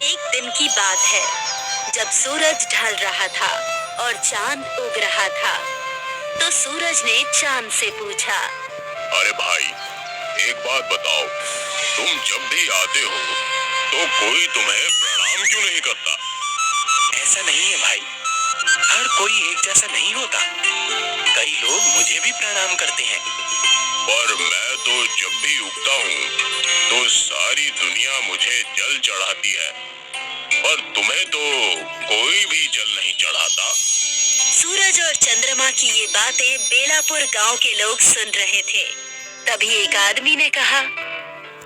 एक दिन की बात है जब सूरज ढल रहा था और चांद उग रहा था। तो सूरज ने चांद से पूछा, अरे भाई, एक बात बताओ, तुम जब भी आते हो तो कोई तुम्हें प्रणाम क्यों नहीं करता? ऐसा नहीं है भाई, हर कोई एक जैसा नहीं होता। कई लोग मुझे भी प्रणाम करते हैं। पर मैं तो जब भी उगता हूँ तो सारी दुनिया मुझे जल चढ़ाती है, पर तुम्हें तो कोई भी जल नहीं चढ़ाता। सूरज और चंद्रमा की ये बातें बेलापुर गांव के लोग सुन रहे थे। तभी एक आदमी ने कहा,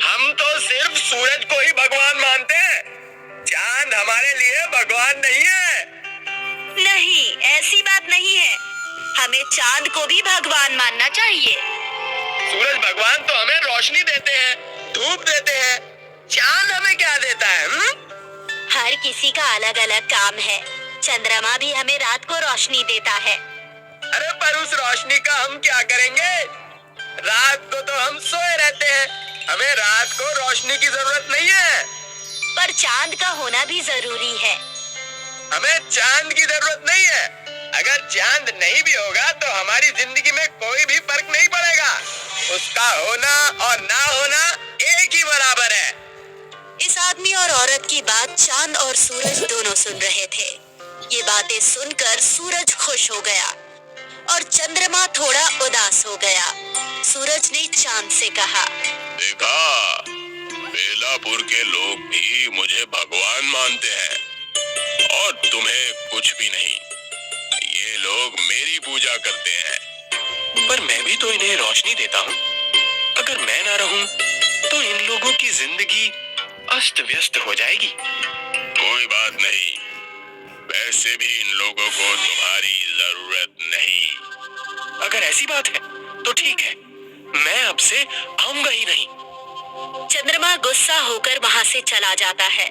हम तो सिर्फ सूरज को ही भगवान मानते हैं, चांद हमारे लिए भगवान नहीं है। नहीं, ऐसी बात नहीं है, हमें चांद को भी भगवान मानना चाहिए। सूरज भगवान तो हमें रोशनी देते हैं, धूप देते हैं, चांद हमें क्या देता है? हर किसी का अलग अलग काम है। चंद्रमा भी हमें रात को रोशनी देता है। अरे पर उस रोशनी का हम क्या करेंगे? रात को तो हम सोए रहते हैं, हमें रात को रोशनी की जरूरत नहीं है। पर चांद का होना भी जरूरी है। हमें चांद की जरूरत नहीं है। अगर चांद नहीं भी होगा तो हमारी जिंदगी में कोई भी फर्क नहीं पड़ेगा। उसका होना और ना होना एक ही बराबर है। इस आदमी और औरत की बात चांद और सूरज दोनों सुन रहे थे। ये बातें सुनकर सूरज खुश हो गया और चंद्रमा थोड़ा उदास हो गया। सूरज ने चांद से कहा, देखा, बेलापुर के लोग भी मुझे भगवान मानते हैं और तुम्हें कुछ भी नहीं। ये लोग मेरी पूजा करते हैं। पर मैं भी तो इन्हें रोशनी देता हूँ। अगर मैं ना रहूं तो इन लोगों की जिंदगी अस्त व्यस्त हो जाएगी। कोई बात नहीं, वैसे भी इन लोगों को तुम्हारी जरूरत नहीं। अगर ऐसी बात है तो ठीक है, मैं अब से आऊंगा ही नहीं। चंद्रमा गुस्सा होकर वहाँ से चला जाता है।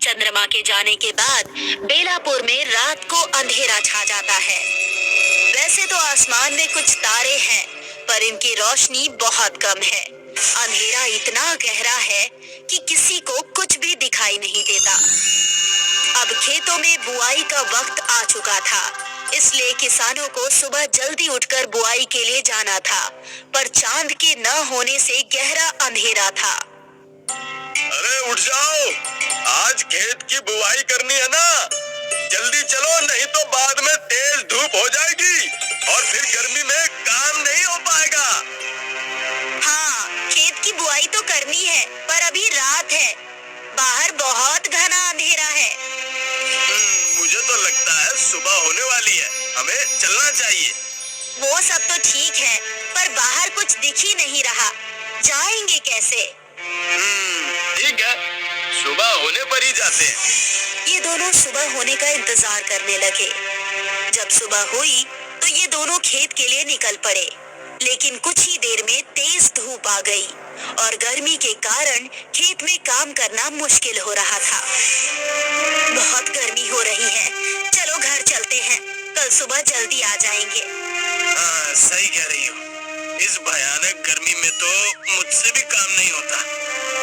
चंद्रमा के जाने के बाद बेलापुर में रात को अंधेरा छा जाता है। वैसे तो आसमान में कुछ तारे हैं, पर इनकी रोशनी बहुत कम है। अंधेरा इतना गहरा है कि किसी को कुछ भी दिखाई नहीं देता। अब खेतों में बुआई का वक्त आ चुका था, इसलिए किसानों को सुबह जल्दी उठकर बुआई के लिए जाना था, पर चांद के न होने से गहरा अंधेरा था। अरे उठ जाओ, आज खेत की बुआई करनी है ना, जल्दी चलो, नहीं तो बाद में तेज धूप हो जाएगी और फिर गर्मी में काम नहीं हो पाएगा। हाँ, खेत की बुआई तो करनी है, पर अभी रात है, बाहर बहुत घना अंधेरा है। मुझे तो लगता है सुबह होने वाली है, हमें चलना चाहिए। वो सब तो ठीक है, पर बाहर कुछ दिख ही नहीं रहा, जाएंगे कैसे? ठीक है, सुबह होने पर ही जाते हैं। ये दोनों सुबह होने का इंतजार करने लगे। जब सुबह हुई तो ये दोनों खेत के लिए निकल पड़े, लेकिन कुछ ही देर में तेज धूप आ गई और गर्मी के कारण खेत में काम करना मुश्किल हो रहा था। बहुत गर्मी हो रही है, चलो घर चलते हैं, कल सुबह जल्दी आ जाएंगे। हाँ, सही कह रही हो, इस भयानक गर्मी में तो मुझसे भी काम नहीं होता,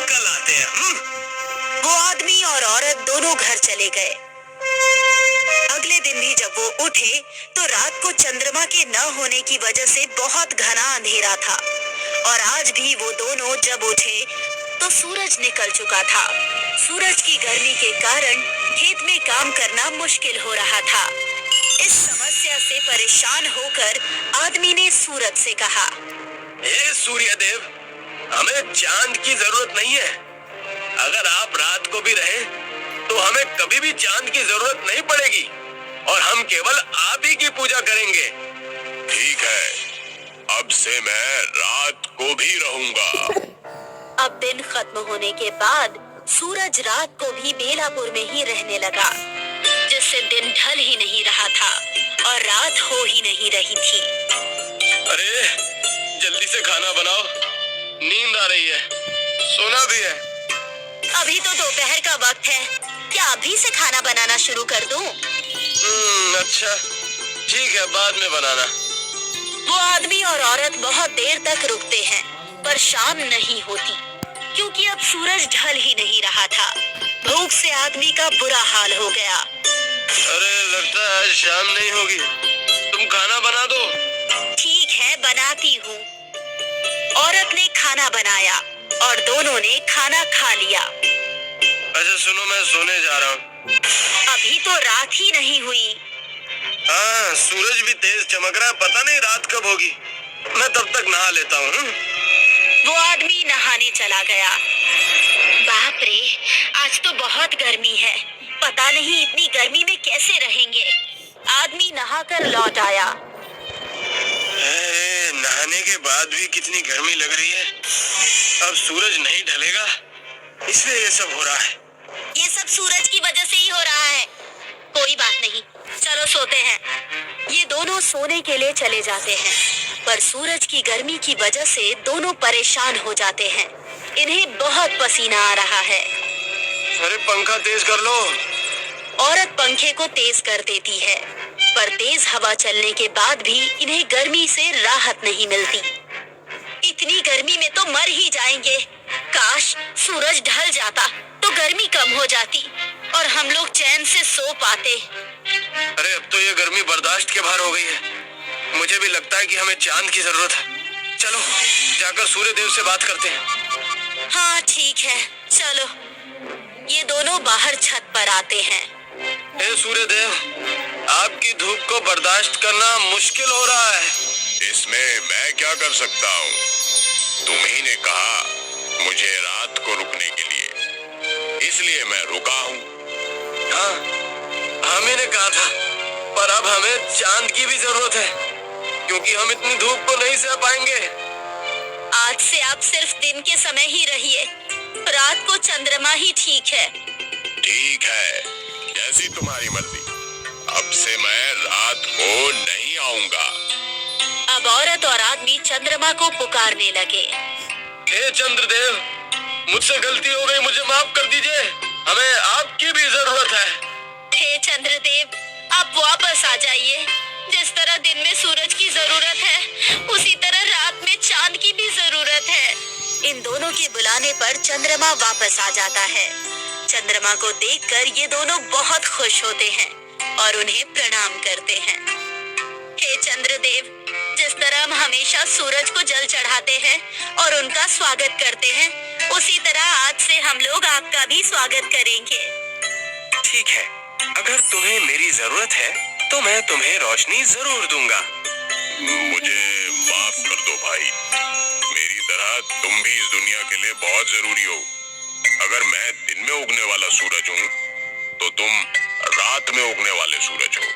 कल आते हैं। वो आदमी और औरत दोनों घर चले गए। अगले दिन भी जब वो उठे तो रात को चंद्रमा के न होने की वजह से बहुत घना अंधेरा था, और आज भी वो दोनों जब उठे तो सूरज निकल चुका था। सूरज की गर्मी के कारण खेत में काम करना मुश्किल हो रहा था। इस समस्या से परेशान होकर आदमी ने सूरज से कहा, हे सूर्यदेव, हमें चांद की जरूरत नहीं है। अगर आप रात को भी रहे तो हमें कभी भी चांद की जरूरत नहीं पड़ेगी और हम केवल आप ही की पूजा करेंगे। ठीक है, अब से मैं रात को भी रहूंगा। अब दिन खत्म होने के बाद सूरज रात को भी बेलापुर में ही रहने लगा, जिससे दिन ढल ही नहीं रहा था और रात हो ही नहीं रही थी। अरे जल्दी से खाना बनाओ, नींद आ रही है, सोना भी है। अभी तो दोपहर का वक्त है, क्या अभी से खाना बनाना शुरू कर दूं? अच्छा ठीक है, बाद में बनाना। वो आदमी और औरत बहुत देर तक रुकते हैं, पर शाम नहीं होती, क्योंकि अब सूरज ढल ही नहीं रहा था। भूख से आदमी का बुरा हाल हो गया। अरे लगता है आज शाम नहीं होगी। तुम खाना बना दो। ठीक है, बनाती हूँ। औरत ने खाना बनाया और दोनों ने खाना खा लिया। अच्छा सुनो, मैं सोने जा रहा हूँ। अभी तो रात ही नहीं हुई। हाँ, सूरज भी तेज चमक रहा है, पता नहीं रात कब होगी। मैं तब तक नहा लेता हूँ। वो आदमी नहाने चला गया। बाप रे, आज तो बहुत गर्मी है। पता नहीं इतनी गर्मी में कैसे रहेंगे। आदमी नहाकर लौट आया। नहाने के बाद भी कितनी गर्मी लग रही है। अब सूरज नहीं ढलेगा, इसलिए ये सब हो रहा है। ये सब सूरज की वजह से ही हो रहा है। कोई बात नहीं, चलो सोते हैं। ये दोनों सोने के लिए चले जाते हैं, पर सूरज की गर्मी की वजह से दोनों परेशान हो जाते हैं। इन्हें बहुत पसीना आ रहा है। अरे पंखा तेज कर लो। औरत पंखे को तेज कर देती है, पर तेज हवा चलने के बाद भी इन्हें गर्मी से राहत नहीं मिलती। इतनी गर्मी में तो मर ही जाएंगे। काश सूरज ढल जाता तो गर्मी कम हो जाती और हम लोग चैन से सो पाते। अरे अब तो ये गर्मी बर्दाश्त के बाहर हो गई है। मुझे भी लगता है कि हमें चांद की जरूरत है। चलो जाकर सूर्य देव से बात करते हैं। हाँ ठीक है, चलो। ये दोनों बाहर छत पर आते हैं। हे सूर्य देव, आपकी धूप को बर्दाश्त करना मुश्किल हो रहा है। इसमें मैं क्या कर सकता हूँ? तुम ही ने कहा मुझे रात को रुकने के लिए, इसलिए मैं रुका हूँ। हाँ, हम ही ने कहा था, पर अब हमें चांद की भी जरूरत है, क्योंकि हम इतनी धूप को नहीं सह पाएंगे। आज से आप सिर्फ दिन के समय ही रहिए। रात को चंद्रमा ही ठीक है। ठीक है, जैसी तुम्हारी मर्जी। अब से मैं रात को नहीं आऊंगा। अब औरत और आदमी चंद्रमा को पुकारने लगे। हे चंद्रदेव, मुझसे गलती हो गई, मुझे माफ कर दीजिए। हमें आपकी भी जरूरत है। हे चंद्रदेव, आप वापस आ जाइए। जिस तरह दिन में सूरज की जरूरत है, उसी तरह रात में चांद की भी जरूरत है। इन दोनों के बुलाने पर चंद्रमा वापस आ जाता है। चंद्रमा को देखकर ये दोनों बहुत खुश होते हैं और उन्हें प्रणाम करते हैं। हे चंद्रदेव, जिस तरह हम हमेशा सूरज को जल चढ़ाते हैं और उनका स्वागत करते हैं, उसी तरह आज से हम लोग आपका भी स्वागत करेंगे। ठीक है, अगर तुम्हें मेरी जरूरत है तो मैं तुम्हें रोशनी जरूर दूंगा। मुझे माफ कर दो भाई। मेरी तरह तुम भी इस दुनिया के लिए बहुत जरूरी हो। अगर मैं दिन में उगने वाला सूरज हूँ, तो तुम रात में उगने वाले सूरज हो।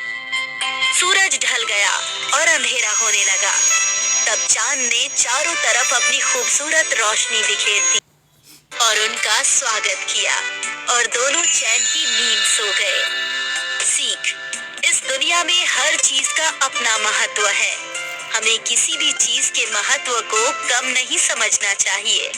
सूरज ढल गया और अंधेरा होने लगा। तब चांद ने चारों तरफ अपनी खूबसूरत रोशनी बिखेर दी और उनका स्वागत किया और दोनों चैन की नींद सो गए। सीख, इस दुनिया में हर चीज का अपना महत्व है। हमें किसी भी चीज के महत्व को कम नहीं समझना चाहिए।